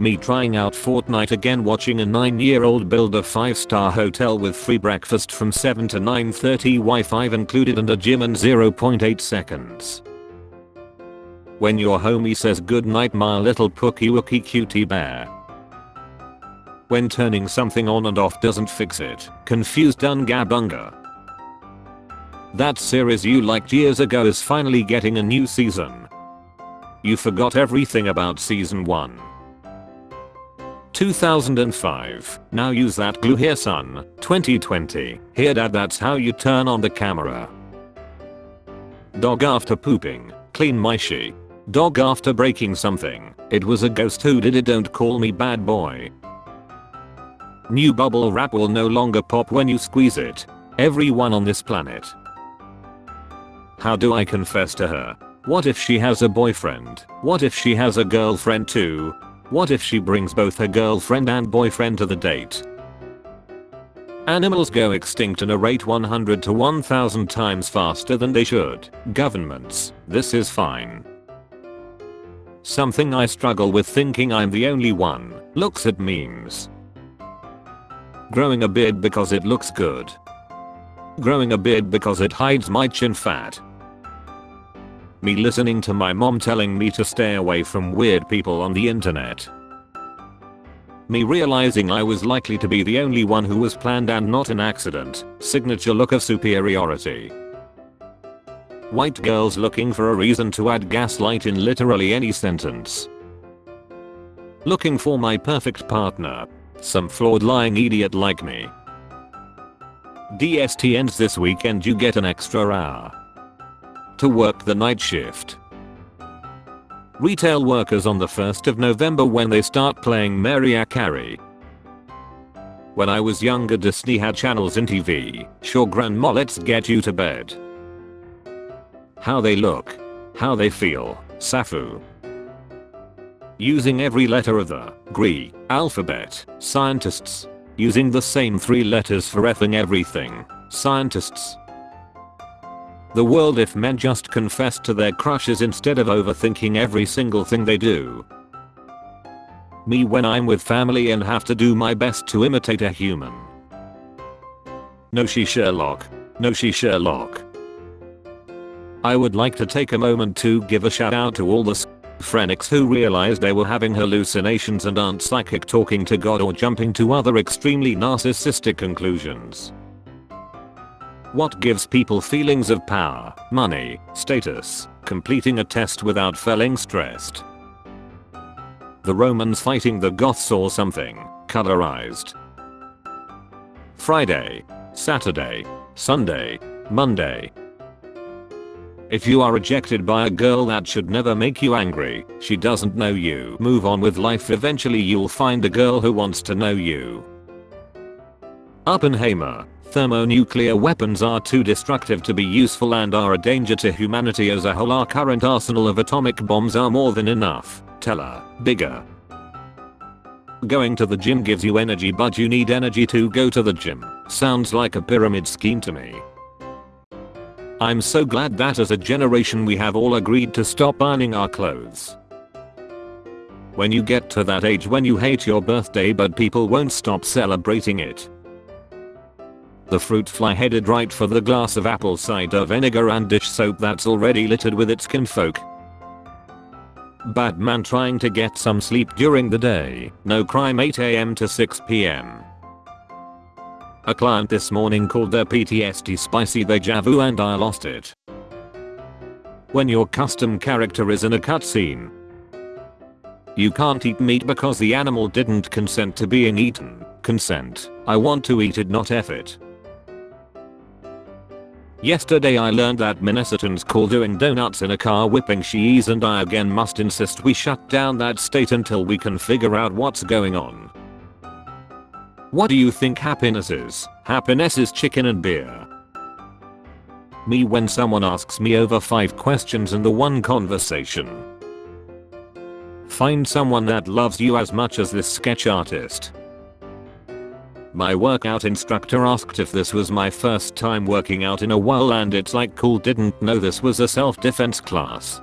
Me trying out Fortnite again, watching a 9-year-old build a 5-star hotel with free breakfast from 7 to 9:30, Wi-Fi included and a gym in 0.8 seconds. When your homie says good night my little pookie wookie cutie bear. When turning something on and off doesn't fix it, confused ungabunga. That series you liked years ago is finally getting a new season. You forgot everything about season 1. 2005. Now use that glue here son. 2020. Here dad, that's how you turn on the camera. Dog after pooping. Clean my shit. Dog after breaking something. It was a ghost who did it, don't call me bad boy. New bubble wrap will no longer pop when you squeeze it. Everyone on this planet. How do I confess to her? What if she has a boyfriend? What if she has a girlfriend too? What if she brings both her girlfriend and boyfriend to the date? Animals go extinct at a rate 100 to 1000 times faster than they should. Governments, this is fine. Something I struggle with, thinking I'm the only one. Looks at memes. Growing a beard because it looks good. Growing a beard because it hides my chin fat. Me listening to my mom telling me to stay away from weird people on the internet. Me realizing I was likely to be the only one who was planned and not an accident. Signature look of superiority. White girls looking for a reason to add gaslight in literally any sentence. Looking for my perfect partner. Some flawed lying idiot like me. DST ends this weekend, you get an extra hour to work the night shift. Retail workers on the 1st of November when they start playing Mariah Carey. When I was younger, Disney had channels in TV. Sure grandma, let's get you to bed. How they look. How they feel. Safu. Using every letter of the Greek alphabet. Scientists. Using the same 3 letters for effing everything. Scientists. The world if men just confessed to their crushes instead of overthinking every single thing they do. Me when I'm with family and have to do my best to imitate a human. No she Sherlock. No she Sherlock. I would like to take a moment to give a shout out to all the schizophrenics who realized they were having hallucinations and aren't psychic, talking to God or jumping to other extremely narcissistic conclusions. What gives people feelings of power, money, status, completing a test without feeling stressed? The Romans fighting the Goths or something, colorized. Friday, Saturday, Sunday, Monday. If you are rejected by a girl, that should never make you angry. She doesn't know you. Move on with life. Eventually you'll find a girl who wants to know you. Oppenheimer. Thermonuclear weapons are too destructive to be useful and are a danger to humanity as a whole. Our current arsenal of atomic bombs are more than enough. Teller. Bigger. Going to the gym gives you energy, but you need energy to go to the gym. Sounds like a pyramid scheme to me. I'm so glad that as a generation we have all agreed to stop ironing our clothes. When you get to that age when you hate your birthday but people won't stop celebrating it. The fruit fly headed right for the glass of apple cider vinegar and dish soap that's already littered with its kinfolk. Batman trying to get some sleep during the day. No crime 8 AM to 6 PM. A client this morning called their PTSD spicy deja vu and I lost it. When your custom character is in a cutscene. You can't eat meat because the animal didn't consent to being eaten. Consent. I want to eat it, not F it. Yesterday I learned that Minnesotans call doing donuts in a car whipping cheese, and I again must insist we shut down that state until we can figure out what's going on. What do you think happiness is? Happiness is chicken and beer. Me when someone asks me over 5 questions in the one conversation. Find someone that loves you as much as this sketch artist. My workout instructor asked if this was my first time working out in a while, and it's like cool, didn't know this was a self-defense class.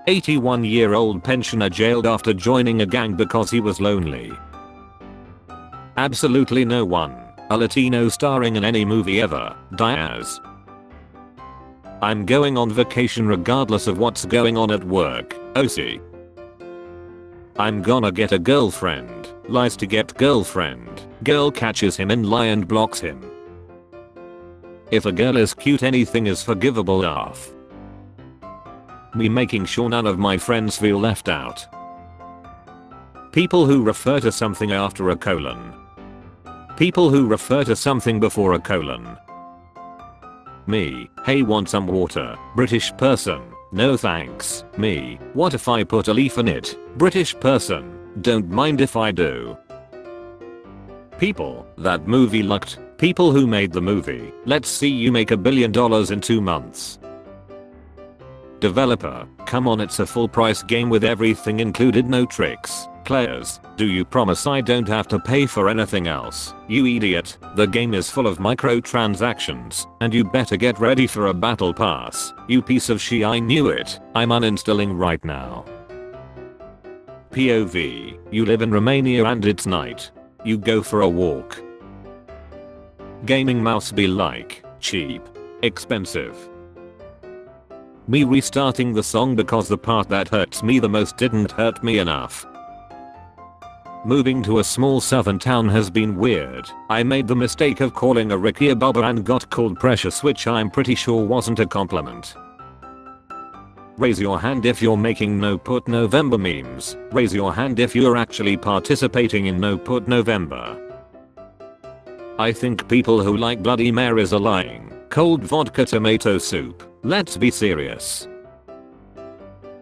81-year-old pensioner jailed after joining a gang because he was lonely. Absolutely no one. A Latino starring in any movie ever. Diaz. I'm going on vacation regardless of what's going on at work. OC. I'm gonna get a girlfriend. Lies to get girlfriend. Girl catches him in lie and blocks him. If a girl is cute, anything is forgivable. Laugh. Me making sure none of my friends feel left out. People who refer to something after a colon. People who refer to something before a colon. Me. Hey, want some water? British person. No thanks. Me. What if I put a leaf in it? British person. Don't mind if I do. People. That movie looked. People who made the movie. Let's see you make $1 billion in 2 months. Developer. Come on, it's a full price game with everything included, no tricks. Players. Do you promise I don't have to pay for anything else? You idiot. The game is full of microtransactions, and you better get ready for a battle pass. You piece of shit, I knew it. I'm uninstalling right now. POV. You live in Romania and it's night. You go for a walk. Gaming mouse be like, cheap. Expensive. Me restarting the song because the part that hurts me the most didn't hurt me enough. Moving to a small southern town has been weird. I made the mistake of calling a Ricky a Bubba and got called Precious, which I'm pretty sure wasn't a compliment. Raise your hand if you're making No Put November memes. Raise your hand if you're actually participating in No Put November. I think people who like Bloody Marys are lying. Cold vodka tomato soup. Let's be serious.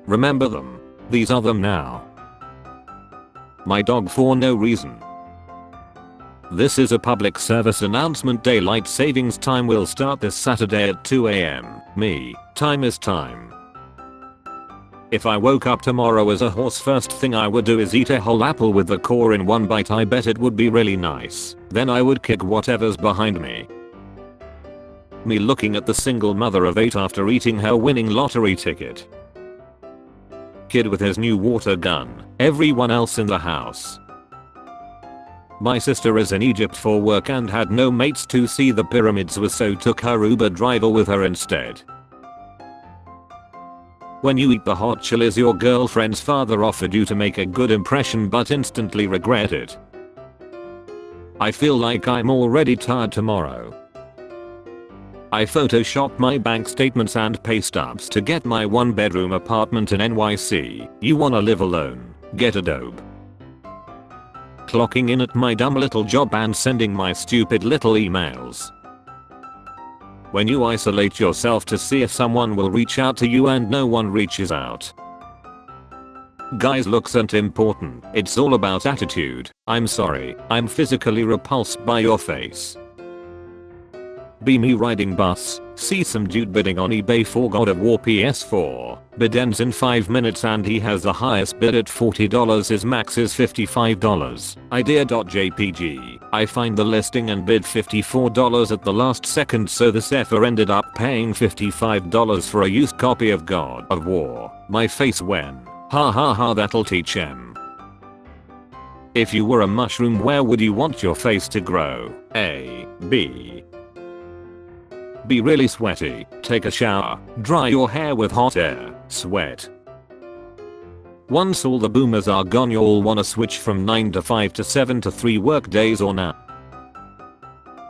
Remember them. These are them now. My dog for no reason. This is a public service announcement. Daylight savings time will start this Saturday at 2 AM. Me. Time is time. If I woke up tomorrow as a horse, first thing I would do is eat a whole apple with the core in one bite. I bet it would be really nice. Then I would kick whatever's behind me. Me looking at the single mother of 8 after eating her winning lottery ticket. Kid with his new water gun. Everyone else in the house. My sister is in Egypt for work and had no mates to see the pyramids with, so took her Uber driver with her instead. When you eat the hot chilies your girlfriend's father offered you to make a good impression but instantly regret it. I feel like I'm already tired tomorrow. I photoshopped my bank statements and pay stubs to get my 1-bedroom apartment in NYC. You wanna live alone? Get a dope. Clocking in at my dumb little job and sending my stupid little emails. When you isolate yourself to see if someone will reach out to you and no one reaches out. Guys, looks aren't important. It's all about attitude. I'm sorry, I'm physically repulsed by your face. Be me riding bus, see some dude bidding on eBay for God of War PS4, bid ends in 5 minutes and he has the highest bid at $40, his max is $55. Idea.jpg. I find the listing and bid $54 at the last second, so this effer ended up paying $55 for a used copy of God of War. My face when. Ha ha ha, that'll teach him. If you were a mushroom, where would you want your face to grow? A. B. Be really sweaty, take a shower, dry your hair with hot air, sweat. Once all the boomers are gone, you'll wanna switch from 9 to 5 to 7 to 3 work days or now.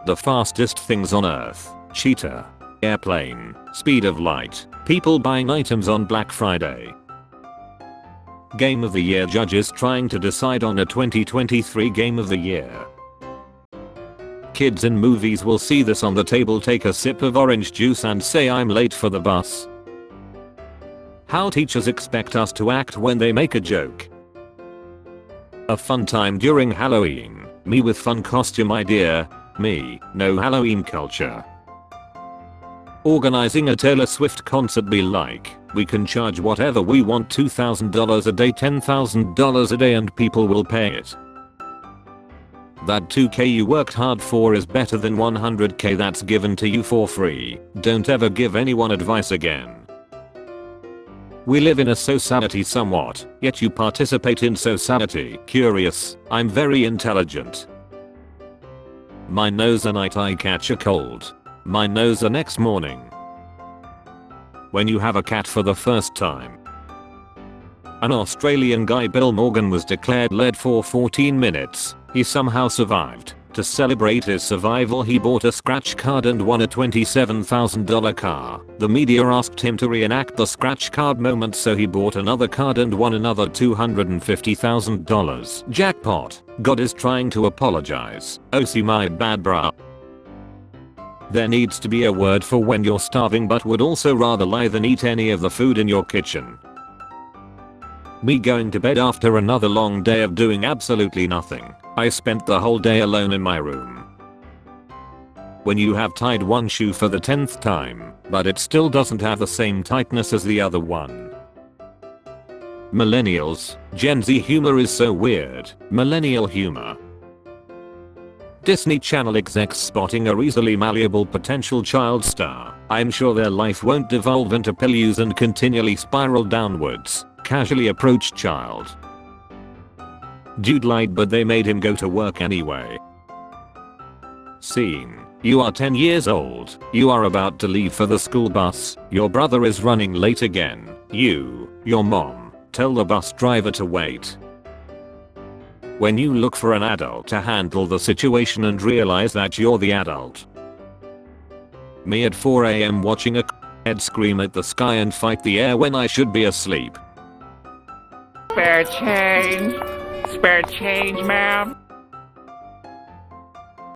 The fastest things on earth. Cheetah. Airplane. Speed of light. People buying items on Black Friday. Game of the Year judges trying to decide on a 2023 Game of the Year. Kids in movies will see this on the table, take a sip of orange juice and say I'm late for the bus. How teachers expect us to act when they make a joke. A fun time during Halloween. Me with fun costume idea. Me, no Halloween culture. Organizing a Taylor Swift concert be like, we can charge whatever we want, $2,000 a day, $10,000 a day, and people will pay it. That 2k you worked hard for is better than 100k that's given to you for free. Don't ever give anyone advice again. We live in a society somewhat, yet you participate in society. Curious, I'm very intelligent. My nose a night I catch a cold. My nose the next morning. When you have a cat for the first time. An Australian guy Bill Morgan was declared dead for 14 minutes. He somehow survived. To celebrate his survival he bought a scratch card and won a $27,000 car. The media asked him to reenact the scratch card moment, so he bought another card and won another $250,000. Jackpot. God is trying to apologize. Oh see my bad brah. There needs to be a word for when you're starving but would also rather lie than eat any of the food in your kitchen. Me going to bed after another long day of doing absolutely nothing. I spent the whole day alone in my room. When you have tied one shoe for the 10th time, but it still doesn't have the same tightness as the other one. Millennials, Gen Z humor is so weird. Millennial humor. Disney Channel execs spotting a easily malleable potential child star. I'm sure their life won't devolve into pill use and continually spiral downwards. Casually approached child. Dude lied but they made him go to work anyway. Scene. You are 10 years old. You are about to leave for the school bus. Your brother is running late again. You, your mom, tell the bus driver to wait. When you look for an adult to handle the situation and realize that you're the adult. Me at 4 AM watching a head scream at the sky and fight the air when I should be asleep. Spare change. Spare change, ma'am.